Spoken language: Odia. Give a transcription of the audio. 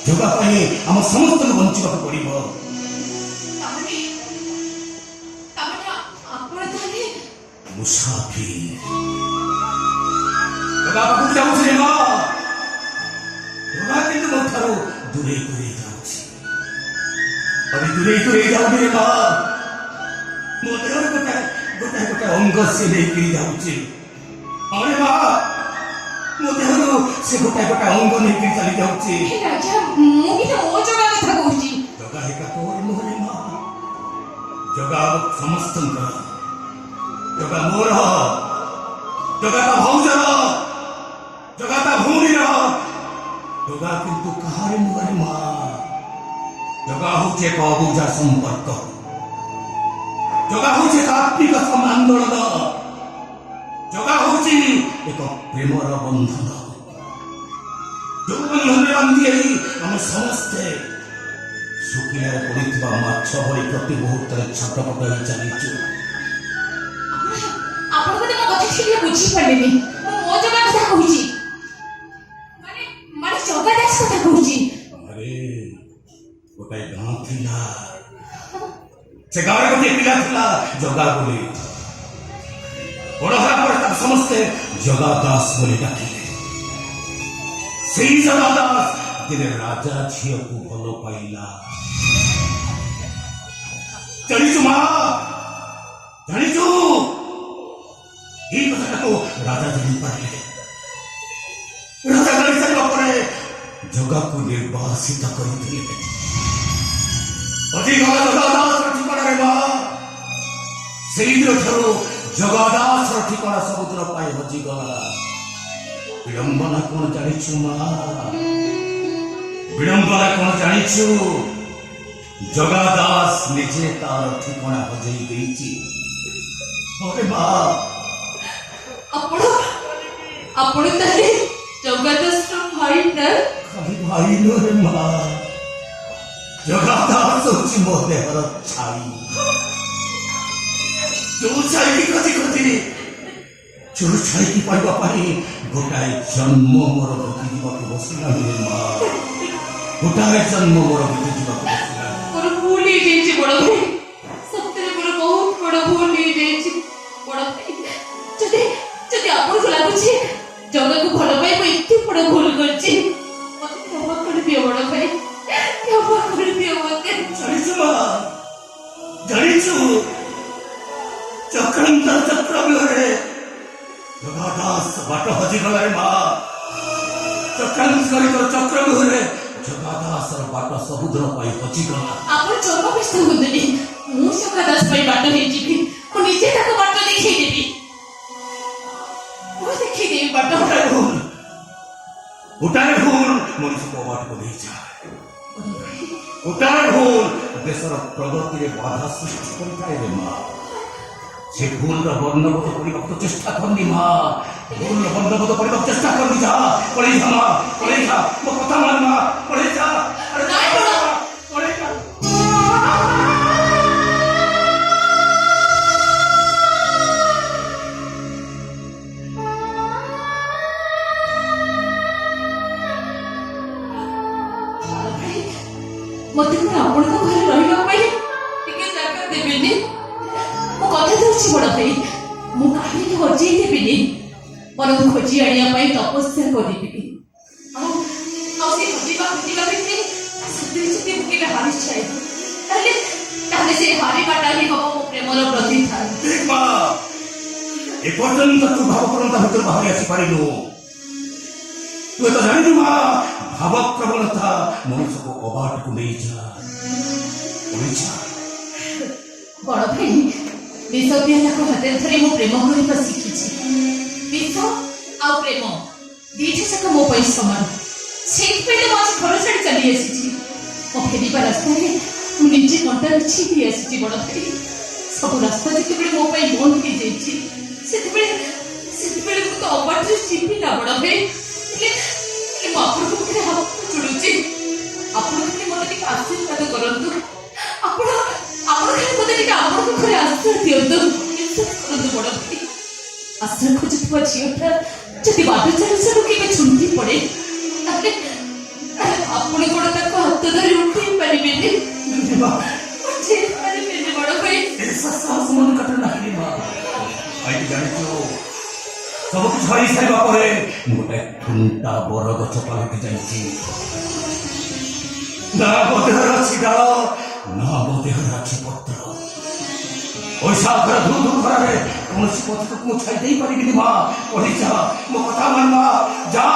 ଜଗା ପାଇଁ ଆମ ସମସ୍ତଙ୍କୁ ବଞ୍ଚିବାକୁ ପଡ଼ିବ। ମୁସାଫିର ଜଗା ପାଖକୁ ଯାଉଛି ରେ ମା। ଜଗା କିନ୍ତୁ ମୋ ଠାରୁ ଦୂରେଇ ଦୂରେଇ ଯାଉଛି। ଆରେ ଦୂରେଇ ଯାଉନି ରେ ମା। ମୋ ଦେହରେ ଗୋଟାଏ ଅଙ୍ଗ ସେ ନେଇକିରି ଯାଉଛି। ଆରେ ମା, ମୋ ଦେହରୁ ସେ ଗୋଟାଏ ଅଙ୍ଗ ନେଇକିରି ଚାଲି ଯାଉଛି। ମୁଁ କିନ୍ତୁ ମୋ ଜଗା କଥା କହୁଛି। ଜଗା ଏକା ତୋର ନୁହେଁ ମା। ଜଗା ସମସ୍ତଙ୍କର। ଜଗା ମୋର, ଜଗା ତା ଭାଉଜର, ଜଗା ତା ଭଉଣୀର। ଜଗା କିନ୍ତୁ କାହାରି ନୁହେଁ ମା। ଜଗା ହଉଛି ଏକ ଅବୁଝା ସମ୍ପର୍କ। ଜଗା ହଉଛି ଏକ ଆତ୍ମିକ ଆନ୍ଦୋଳନ। ଜଗା ହଉଛି ଏକ ପ୍ରେମର ବନ୍ଧନ। ଯୋଉ ବନ୍ଧନରେ ବାନ୍ଧି ହେଇ ଆମେ ସମସ୍ତେ ଶୁଖିଲାରେ ପଡ଼ିଥିବା ମାଛ ଭଳି ପ୍ରତି ମୁହୂର୍ତ୍ତରେ ଛଟପଟ ହେଇ ଚାଲିଛୁ। ଆପଣ ବୋଧେ ମୋ କଥା ଠିକ୍ ବୁଝିପାରିଲେନି। ମୁଁ ମୋ ଜଗା କଥା କହୁଛି, ମାନେ ଜଗା ଦାସ କଥା କହୁଛି। ଆରେ ଗୋଟାଏ ଗାଁ ଥିଲା। ସେ ଗାଁରେ ଗୋଟିଏ ପିଲା ଥିଲା ଜଗା ବୋଲି। ବଡ଼ ହେଲା ପରେ ତାକୁ ସମସ୍ତେ ଜଗା ଦାସ ବୋଲି ଡାକିଲେ। ସେଇ ଜଗା ଦାସ ଦିନେ ରାଜା ଝିଅକୁ ଭଲ ପାଇଲା। ଜାଣିଛୁ ମା, ଜାଣିଛୁ এই কথাটাକୁ ରାଜା ଜାଣିପାରିଲେ। ରାଜା ଜାଣି ସାରିବା ପରେ ଜଗାକୁ ନିର୍ବାସିତ କରିଥିଲେ। ଅଧିକ ଜଗା ଦାସର ଠିକଣାରେ ମା। ସେଇଦିନ ଠାରୁ ଜଗା ଦାସର ଠିକଣା ସବୁଦିନ ପାଇଁ ହଜିଗଲା। ବିଡ଼ମ୍ବନା କଣ ଜାଣିଛୁ ମା? ବିଡ଼ମ୍ବନା କଣ ଜାଣିଛୁ? ଜଗା ଦାସ ନିଜେ ତାର ଠିକଣା ହଜେଇ ଦେଇଛି। ଆରେ ମା, ଆପଣ ତାହେଲେ ଜଗା ଦାସର ଭାଇ ନା? ଖାଲି ଭାଇ ନୁହେଁ ମା। ଜଗା ଦାସ ହଉଛି ମୋ ଦେହର ଛାଇ। ଯୋଉ ଛାଇକି ଖୋଜି ଖୋଜି ଯୋଉ ଛାଇକି ପାଇବା ପାଇଁ ଗୋଟାଏ ଜନ୍ମ ମୋର ବିତି ଯିବାକୁ ବସିଲାଣି ମା। ଗୋଟାଏ ଜନ୍ମ ମୋର ବିତି ଯିବାକୁ ବସିଲାଣି। ମୋର ଭୁଲ ହେଇଯାଇଛି ବଡ଼ ଭାଇ। ସତରେ ମୋର ବହୁତ ବଡ଼ ଭୁଲ ହେଇଯାଇଛି ବଡ଼ ଭାଇ। ଯଦି ଆପଣଙ୍କୁ ଲାଗୁଛି ଜଗାକୁ ଭଲ ପାଇ ମୁଁ ଏତେ ବଡ଼ ଭୁଲ କରିଛି, ମତେ କ୍ଷମା କରିଦିଅ ବଡ଼ ଭାଇ, କ୍ଷମା କରିଦିଅ ମତେ। ଜାଣିଛୁ ମା, ଜାଣିଛୁ ଚକ୍ରାନ୍ତ ଚକ୍ରବ୍ୟୁହରେ ଜଗା ଦାସ ବାଟ ହଜିଗଲାରେ ମା। ଚକ୍ରାନ୍ତ ଚକ୍ରବ୍ୟୁହରେ ଜଗା ଦାସର ବାଟ ସବୁଦିନ ପାଇଁ ହଜିଗଲା। ଆପଣ ଜମା ବ୍ୟସ୍ତ ହୁଅନ୍ତୁନି। ମୁଁ ଜଗା ଦାସ ପାଇଁ ବାଟ ହେଇଯିବି। ମୁଁ ନିଜେ ତାକୁ ବାଟ ଦେଖେଇଦେବି। ମୁଁ ଦେଖେଇଦେବି ବାଟ। ଗୋଟାଏ ଭୁଲ ମଣିଷକୁ ଅବାଟକୁ ନେଇଯାଏ। ଗୋଟାଏ ଭୁଲ ଦେଶର ପ୍ରଗତିରେ ବାଧା ସୃଷ୍ଟି କରିଥାଏ ରେ ମା। ସେ ଭୁଲର ବର୍ଣ୍ଣବୋଧ କରିବାକୁ ଚେଷ୍ଟା କରନି ମା। ଭୁଲର ବର୍ଣ୍ଣବୋଧ କରିବାକୁ ଚେଷ୍ଟା କରନି। ଯା ପଳେଇ ଯା ମା, ପଳେଇ ଯା। ମୋ କଥା ମାନ ମା, ପଳେଇ ଯା। ଆରେ ପଳେଇ ଯା। ମତେ କଣ ଆପଣଙ୍କ ଘରେ ରହିବା ପାଇଁ ଟିକେ ଜାଗା ଦେବେନି? ମୁଁ କଥା ଦଉଛି ବଡ଼ ଭାଇ, ମୁଁ କାହିଁକି ହଜେଇ ଦେବିନି, ବରଂ ଖୋଜି ଆଣିବା ପାଇଁ ତପସ୍ୟା କରିବି। ଆଉ ସେ ହଜିବା ଭିତରେ ସତରେ ଯଦି ମୁଁ କେବେ ହାରିଯାଏ, ତାହେଲେ ସେ ହାରିବାଟା ହିଁ ହବ ମୋ ପ୍ରେମର ପ୍ରତିଷ୍ଠା। ଏପର୍ଯ୍ୟନ୍ତ ତୁ ଭାବପ୍ରବଣତା ଭିତରୁ ବାହାରି ଆସିପାରିଲୁ। ତୁ ତ ଜାଣିନୁ ମା, ଭାବପ୍ରବଣତା ମଣିଷକୁ ଅବାଟକୁ ନେଇଯାଏ। ବଡ଼ ଭାଇ, ବିଷ ପିଆଲାକୁ ହାତରେ ଧରି ମୁଁ ପ୍ରେମ କରିବା ଶିଖିଛି। ବିଷ ଆଉ ପ୍ରେମ ଦିଟା ଯାକ ମୋ ପାଇଁ ସମାନ। ସେଇଥିପାଇଁ ମୁଁ ଆଜି ଘର ଛାଡ଼ି ଚାଲି ଆସିଛି। ମୋ ଫେରିବା ରାସ୍ତାରେ ମୁଁ ନିଜେ କଣ୍ଟା ବିଛେଇ ଦେଇ ଆସିଛି ବଡ଼ ଭାଇ। ସବୁ ରାସ୍ତା ଯେତେବେଳେ ମୋ ପାଇଁ ବନ୍ଦ ହେଇଯାଇଛି, ସେତେବେଳେ ମୁଁ ତ ଅବାଟରେ ଯିବି ନା ବଡ଼ ଭାଇ। ମୁଁ ଆପଣଙ୍କ ପାଖରେ ହାତ ଯୋଡୁଛି। ଆପଣ ଖାଲି ମତେ ଟିକେ ଆଶୀର୍ବାଦ କରନ୍ତୁ। ଆପଣ ଖାଲି ମତେ ଟିକେ ଆପଣଙ୍କ ଘରେ ଆଶ୍ରୟ ଦିଅନ୍ତୁ। ବିଶ୍ୱାସ କରନ୍ତୁ ବଡ଼ ଭାଇ, ଆଶ୍ରୟ ଖୋଜୁଥିବା ଝିଅଟା ଯଦି ବାଦ ଚାଲିସାରୁ କେବେ ଛୁଟି ପଡେ, ତାହେଲେ ଆପଣ କଣ ପାରିବିନି ମା ପାରିବିନି ବଡ ଭାଇ ସାହସ ମନ କାଟ ନାହିଁ ମା ଆଇଟି ଜାଣିଛୁ ସବୁ କିଛି ହରି ସାରିବା ପରେ ମୁଁ ଗୋଟେ ଥୁଣ୍ଟା ବର ଗଛ ପାଲଟି ଯାଇଛି ନା ମୋ ଦେହରେ ଅଛି ଡାଳ ନା ମୋ ଦେହରେ ଅଛି ପତ୍ର ବୈଶାଖର ଧୁ ଧୁ ଖରାରେ କୌଣସି ପଥରକୁ ମୁଁ ଛାଇ ଦେଇପାରିବିନି ମା ପଢି ଯା ମୋ କଥା ମାନ ମା ଯା